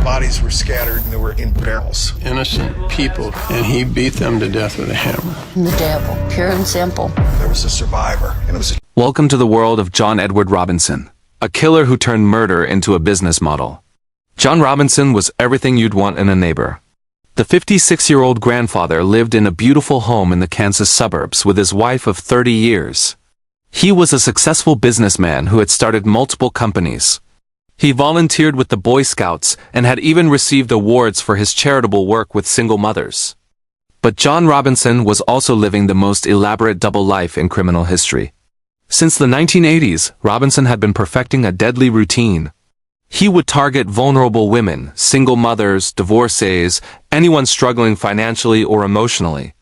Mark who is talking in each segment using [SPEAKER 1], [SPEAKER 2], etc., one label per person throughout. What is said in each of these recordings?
[SPEAKER 1] Bodies were scattered and they were in barrels.
[SPEAKER 2] Innocent people, and he beat them to death with a hammer.
[SPEAKER 3] The devil, pure and simple.
[SPEAKER 1] There was a survivor, and it was a...
[SPEAKER 4] Welcome to the world of John Edward Robinson, a killer who turned murder into a business model. John Robinson was everything you'd want in a neighbor. The 56-year-old grandfather lived in a beautiful home in the Kansas suburbs with his wife of 30 years. He was a successful businessman who had started multiple companies. He volunteered with the Boy Scouts and had even received awards for his charitable work with single mothers. But John Robinson was also living the most elaborate double life in criminal history. Since the 1980s, Robinson had been perfecting a deadly routine. He would target vulnerable women, single mothers, divorcees, anyone struggling financially or emotionally.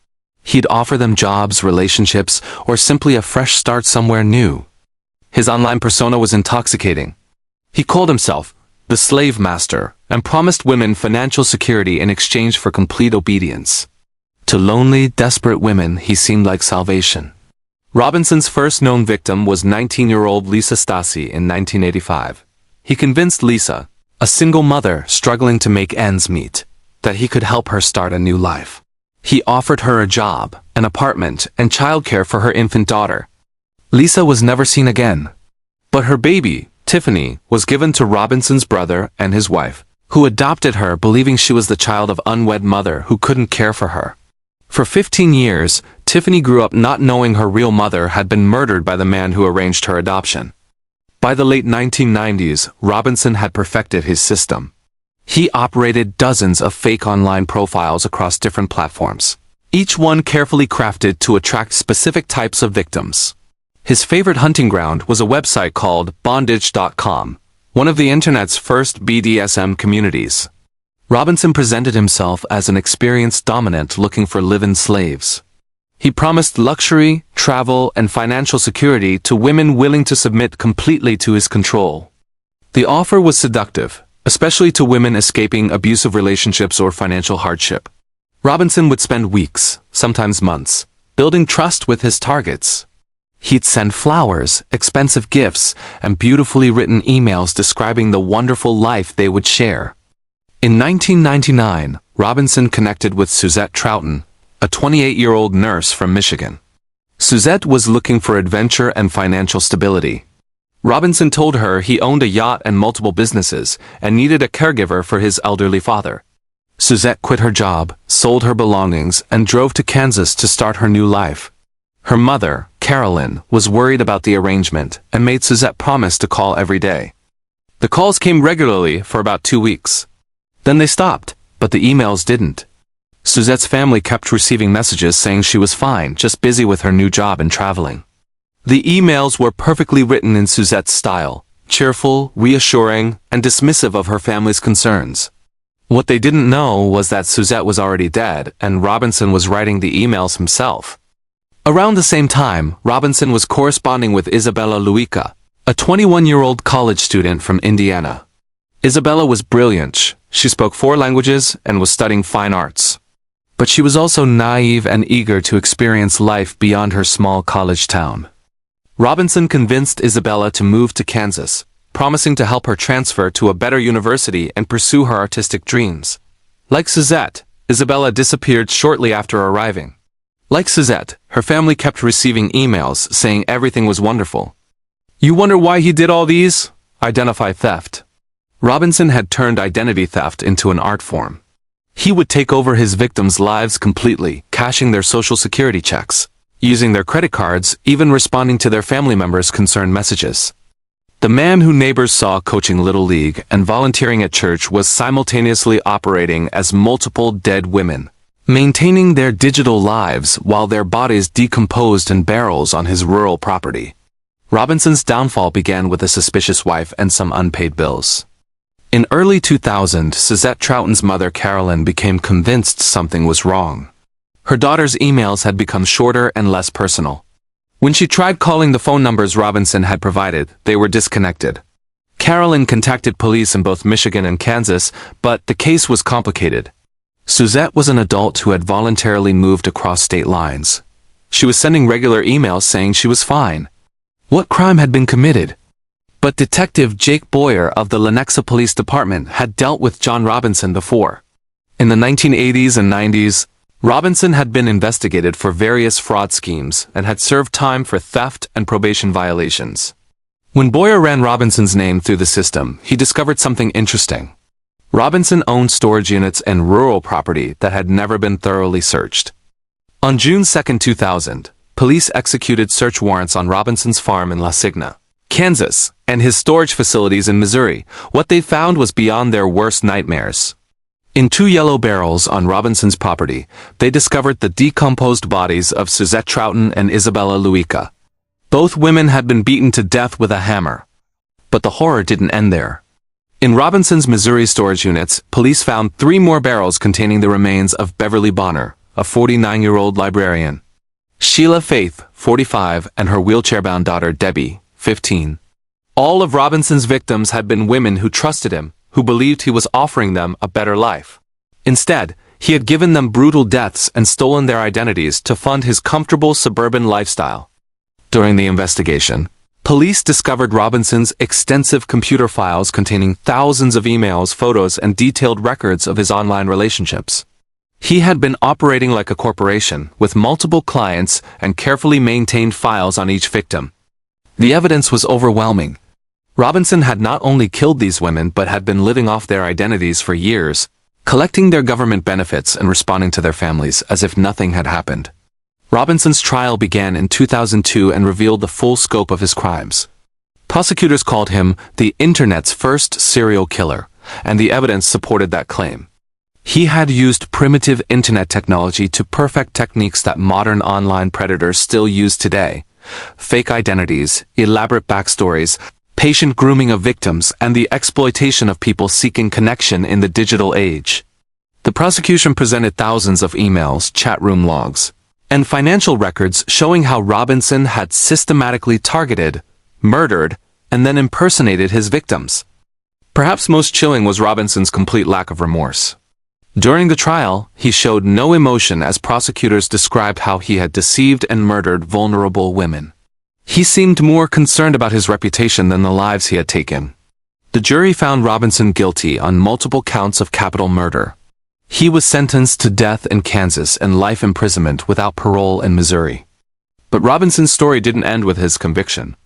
[SPEAKER 4] He'd offer them jobs, relationships, or simply a fresh start somewhere new. His online persona was intoxicating. He called himself the Slave Master and promised women financial security in exchange for complete obedience. To lonely, desperate women, he seemed like salvation. Robinson's first known victim was 19-year-old Lisa Stasi in 1985. He convinced Lisa, a single mother struggling to make ends meet, that he could help her start a new life. He offered her a job, an apartment, and childcare for her infant daughter. Lisa was never seen again. But her baby, Tiffany, was given to Robinson's brother and his wife, who adopted her believing she was the child of an unwed mother who couldn't care for her. For 15 years, Tiffany grew up not knowing her real mother had been murdered by the man who arranged her adoption. By the late 1990s, Robinson had perfected his system. He operated dozens of fake online profiles across different platforms, each one carefully crafted to attract specific types of victims. His favorite hunting ground was a website called bondage.com, one of the internet's first BDSM communities. Robinson presented himself as an experienced dominant looking for live-in slaves. He promised luxury, travel, and financial security to women willing to submit completely to his control. The offer was seductive, especially to women escaping abusive relationships or financial hardship. Robinson would spend weeks, sometimes months, building trust with his targets. He'd send flowers, expensive gifts, and beautifully written emails describing the wonderful life they would share. In 1999, Robinson connected with Suzette Troughton, a 28-year-old nurse from Michigan. Suzette was looking for adventure and financial stability. Robinson told her he owned a yacht and multiple businesses and needed a caregiver for his elderly father. Suzette quit her job, sold her belongings, and drove to Kansas to start her new life. Her mother, Carolyn, was worried about the arrangement and made Suzette promise to call every day. The calls came regularly for about 2 weeks. Then they stopped, but the emails didn't. Suzette's family kept receiving messages saying she was fine, just busy with her new job and traveling. The emails were perfectly written in Suzette's style, cheerful, reassuring, and dismissive of her family's concerns. What they didn't know was that Suzette was already dead and Robinson was writing the emails himself. Around the same time, Robinson was corresponding with Isabella Luica, a 21-year-old college student from Indiana. Isabella was brilliant. She spoke 4 languages and was studying fine arts. But she was also naive and eager to experience life beyond her small college town. Robinson convinced Isabella to move to Kansas, promising to help her transfer to a better university and pursue her artistic dreams. Like Suzette, Isabella disappeared shortly after arriving. Like Suzette, her family kept receiving emails saying everything was wonderful. You wonder why he did all these? Identify theft. Robinson had turned identity theft into an art form. He would take over his victims' lives completely, cashing their social security checks, using their credit cards, even responding to their family members' concerned messages. The man who neighbors saw coaching Little League and volunteering at church was simultaneously operating as multiple dead women, maintaining their digital lives while their bodies decomposed in barrels on his rural property. Robinson's downfall began with a suspicious wife and some unpaid bills. In early 2000, Suzette Troughton's mother Carolyn became convinced something was wrong. Her daughter's emails had become shorter and less personal. When she tried calling the phone numbers Robinson had provided, they were disconnected. Carolyn contacted police in both Michigan and Kansas, but the case was complicated. Suzette was an adult who had voluntarily moved across state lines. She was sending regular emails saying she was fine. What crime had been committed? But Detective Jake Boyer of the Lenexa Police Department had dealt with John Robinson before. In the 1980s and 90s, Robinson had been investigated for various fraud schemes and had served time for theft and probation violations. When Boyer ran Robinson's name through the system, he discovered something interesting. Robinson owned storage units and rural property that had never been thoroughly searched. On June 2, 2000, police executed search warrants on Robinson's farm in La Signa, Kansas, and his storage facilities in Missouri. What they found was beyond their worst nightmares. In 2 yellow barrels on Robinson's property, they discovered the decomposed bodies of Suzette Troughton and Isabella Luica. Both women had been beaten to death with a hammer. But the horror didn't end there. In Robinson's Missouri storage units, police found 3 more barrels containing the remains of Beverly Bonner, a 49-year-old librarian, Sheila Faith, 45, and her wheelchair-bound daughter Debbie, 15. All of Robinson's victims had been women who trusted him, who believed he was offering them a better life. Instead, he had given them brutal deaths and stolen their identities to fund his comfortable suburban lifestyle. During the investigation, police discovered Robinson's extensive computer files containing thousands of emails, photos, and detailed records of his online relationships. He had been operating like a corporation, with multiple clients and carefully maintained files on each victim. The evidence was overwhelming. Robinson had not only killed these women but had been living off their identities for years, collecting their government benefits and responding to their families as if nothing had happened. Robinson's trial began in 2002 and revealed the full scope of his crimes. Prosecutors called him the Internet's first serial killer, and the evidence supported that claim. He had used primitive Internet technology to perfect techniques that modern online predators still use today: fake identities, elaborate backstories, patient grooming of victims, and the exploitation of people seeking connection in the digital age. The prosecution presented thousands of emails, chat room logs, and financial records showing how Robinson had systematically targeted, murdered, and then impersonated his victims. Perhaps most chilling was Robinson's complete lack of remorse. During the trial, he showed no emotion as prosecutors described how he had deceived and murdered vulnerable women. He seemed more concerned about his reputation than the lives he had taken. The jury found Robinson guilty on multiple counts of capital murder. He was sentenced to death in Kansas and life imprisonment without parole in Missouri. But Robinson's story didn't end with his conviction.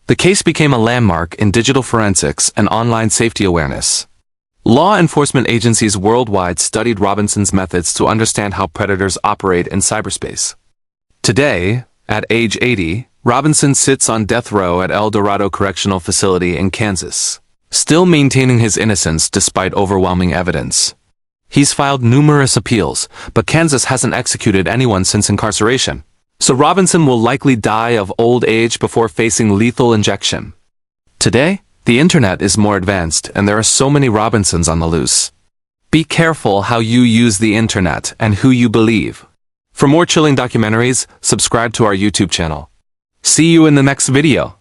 [SPEAKER 4] The case became a landmark in digital forensics and online safety awareness. Law enforcement agencies worldwide studied Robinson's methods to understand how predators operate in cyberspace. Today, at age 80, Robinson sits on death row at El Dorado Correctional Facility in Kansas, still maintaining his innocence despite overwhelming evidence. He's filed numerous appeals, but Kansas hasn't executed anyone since incarceration. So Robinson will likely die of old age before facing lethal injection. Today, the internet is more advanced and there are so many Robinsons on the loose. Be careful how you use the internet and who you believe. For more chilling documentaries, subscribe to our YouTube channel. See you in the next video.